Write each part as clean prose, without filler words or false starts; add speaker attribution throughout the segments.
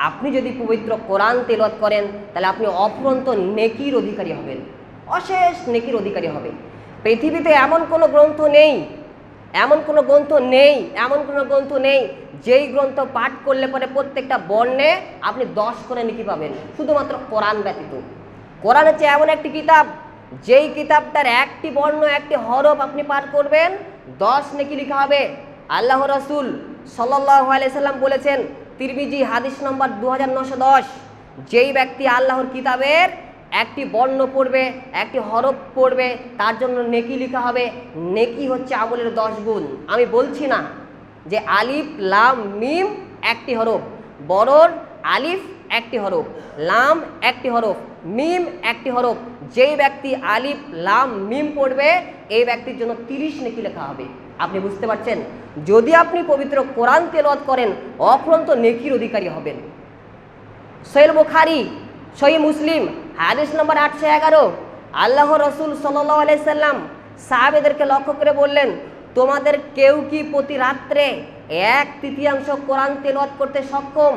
Speaker 1: আপনি যদি পবিত্র কোরআন তেলাওয়াত করেন তাহলে আপনি অফুরন্ত নেকির অধিকারী হবেন, অশেষ নেকির অধিকারী হবেন। পৃথিবীতে এমন কোনো গ্রন্থ নেই, এমন কোনো গ্রন্থ নেই, এমন কোনো গ্রন্থ নেই যেই গ্রন্থ পাঠ করলে পরে প্রত্যেকটা বর্ণে আপনি 10 করে নেকি পাবেন, শুধুমাত্র কোরআন ব্যতীত। কোরআন হচ্ছে এমন একটি কিতাব, যেই কিতাবটার একটি বর্ণ, একটি হরফ আপনি পাঠ করবেন 10 নেকি লেখা হবে। আল্লাহ রাসূল সাল্লাল্লাহু আলাইহি সাল্লাম বলেছেন, তিরমিজি হাদিস নম্বর 2910, যেই ব্যক্তি আল্লাহর কিতাবের একটি বর্ণ পড়বে, একটি হরফ পড়বে, তার জন্য নেকি লেখা হবে। নেকি হচ্ছে আমলের 10 গুণ। আমি বলছি না যে আলিফ লাম মিম একটি হরফ, বরং আলিফ একটি হরফ, লাম একটি হরফ, মিম একটি হরফ। যেই ব্যক্তি আলিফ লাম মিম পড়বে এই ব্যক্তির জন্য 30 নেকি লেখা হবে। আপনি বুঝতে পারছেন? যদি আপনি পবিত্র কোরআন তেলাওয়াত করেন অফুরন্ত নেকির অধিকারী হবেন। সহিহ বুখারী, সহিহ মুসলিম হাদিস নম্বর 811, আল্লাহ রাসূল সাল্লাল্লাহু আলাইহি সাল্লাম সাহাবেদেরকে লক্ষ্য করে বললেন, তোমাদের কেউ কি প্রতি রাত্রে 1/3 কোরআন তেলাওয়াত করতে সক্ষম?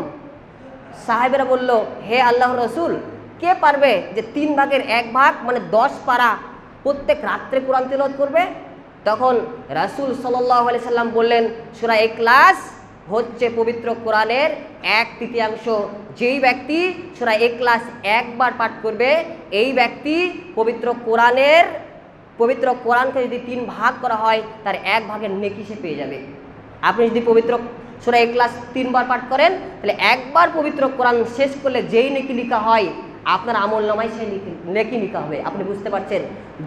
Speaker 1: সাহাবেরা বলল, হে আল্লাহ রাসূল, কে পারবে যে 3 ভাগের 1 ভাগ মানে 10 পারা প্রত্যেক রাত্রে কোরআন তেলাওয়াত করবে? তখন রাসূল সাল্লাল্লাহু আলাইহি সাল্লাম বললেন, সূরা ইখলাস হচ্ছে পবিত্র কোরআনের 1/3। যেই ব্যক্তি সূরা ইখলাস একবার পাঠ করবে এই ব্যক্তি পবিত্র কোরআনকে যদি 3 ভাগ করা হয় তার 1 ভাগের নেকি সে পেয়ে যাবে। আপনি যদি পবিত্র সূরা ইখলাস 3 বার পাঠ করেন তাহলে একবার পবিত্র কোরআন শেষ করলে যেই নেকি লেখা হয় আপনার আমল নামায় সেই নেকি লেখা হবে। আপনি বুঝতে পারছেন?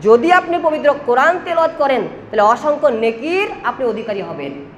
Speaker 1: যদি আপনি পবিত্র কোরআন তেলাওয়াত করেন তাহলে অসংখ্য নেকির আপনি অধিকারী হবেন।